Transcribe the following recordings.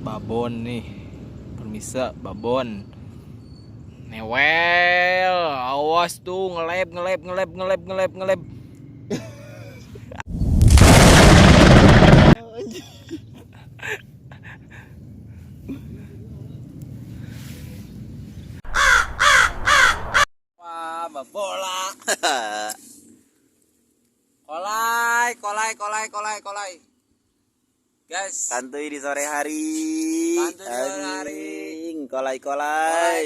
babon nih, permisa babon newel, awas tuh ngelep. Wah, bola. kolai. Guys, Santuy di sore hari. Kolai.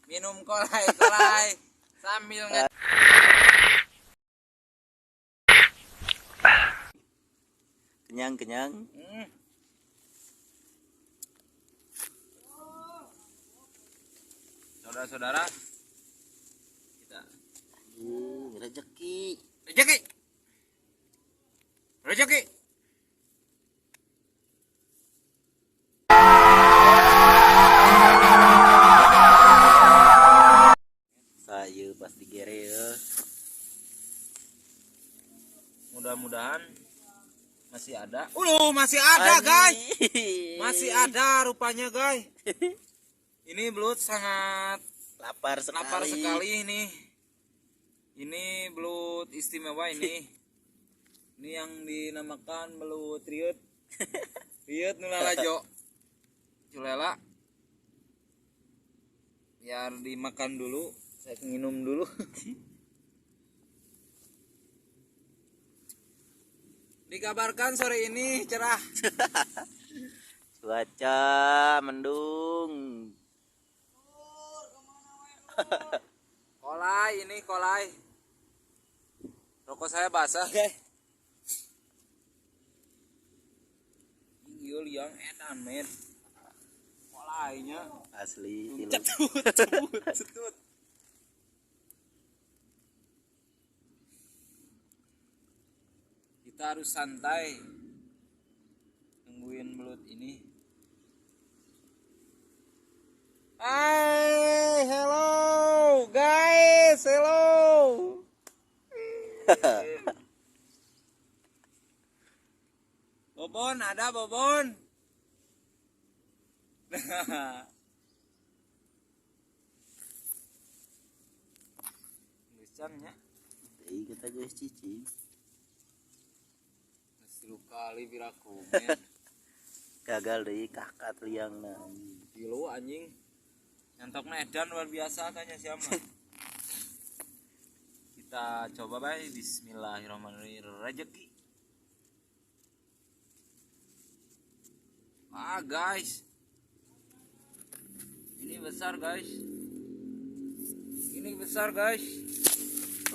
Minum kolai sambil kenyang. Saudara-saudara, kita rezeki. Saya pasti gere ya. Mudah-mudahan masih ada. Masih ada, guys. Masih ada rupanya, guys. Ini belut sangat Lapar sekali ini. Ini belut istimewa ini. Ini yang dinamakan belut riut. Riut nulalajo. Culela. Biar dimakan dulu, saya minum dulu. Dikabarkan sore ini cerah. Cuaca mendung. Kolai. Rokok saya basah, guys. Ini yang edan, men. Kolainya Asli. Cetut. Kita harus santai nungguin belut ini. Hai, hello guys, hello. Bobon, ada Bobon. Lucannya. Kita guys cici. Kali birakumen. Gagal deh kakak liang Kilo anjing. Nyantoknya edan luar biasa kayaknya siapa. Kita coba baik. Bismillahirrahmanirrahim. Rezeki. Guys. Ini besar guys.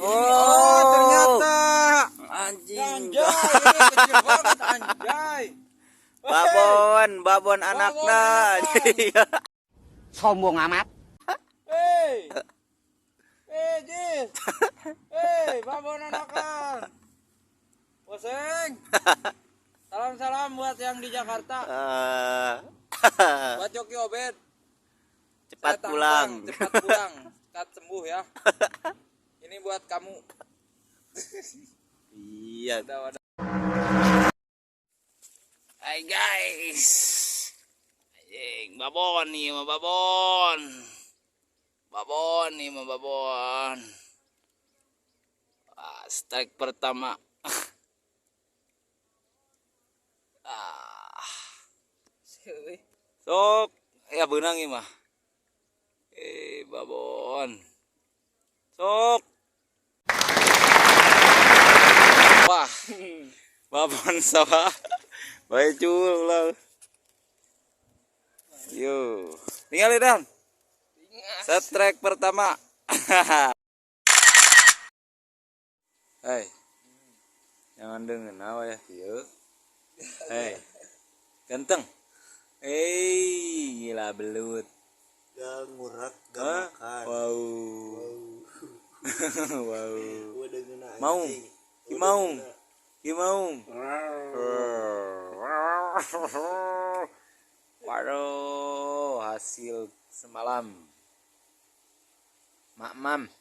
Oh, ternyata anjing. Anjay, ini kecil banget anjay. Babon anaknya. Sombong amat. Hei, Jis. Hei, babon anakan. Poseng. Salam buat yang di Jakarta. Buat Coki Obed. Cepat pulang. Cepat sembuh ya. Ini buat kamu. Iya. Hai guys. Babon nih sama babon. Strike pertama. Sok ya benang ini mah. Babon. Sok. Wah. Babon sawah. Baik culang. Yo. Tinggal Dan. Strike pertama. Hei. Jangan dengen awa ya. Yo. Hei. Ganteng. Gila belut. Gak ngurak, gak makan. Wow. Mau. Waduh, hasil semalam. Mam.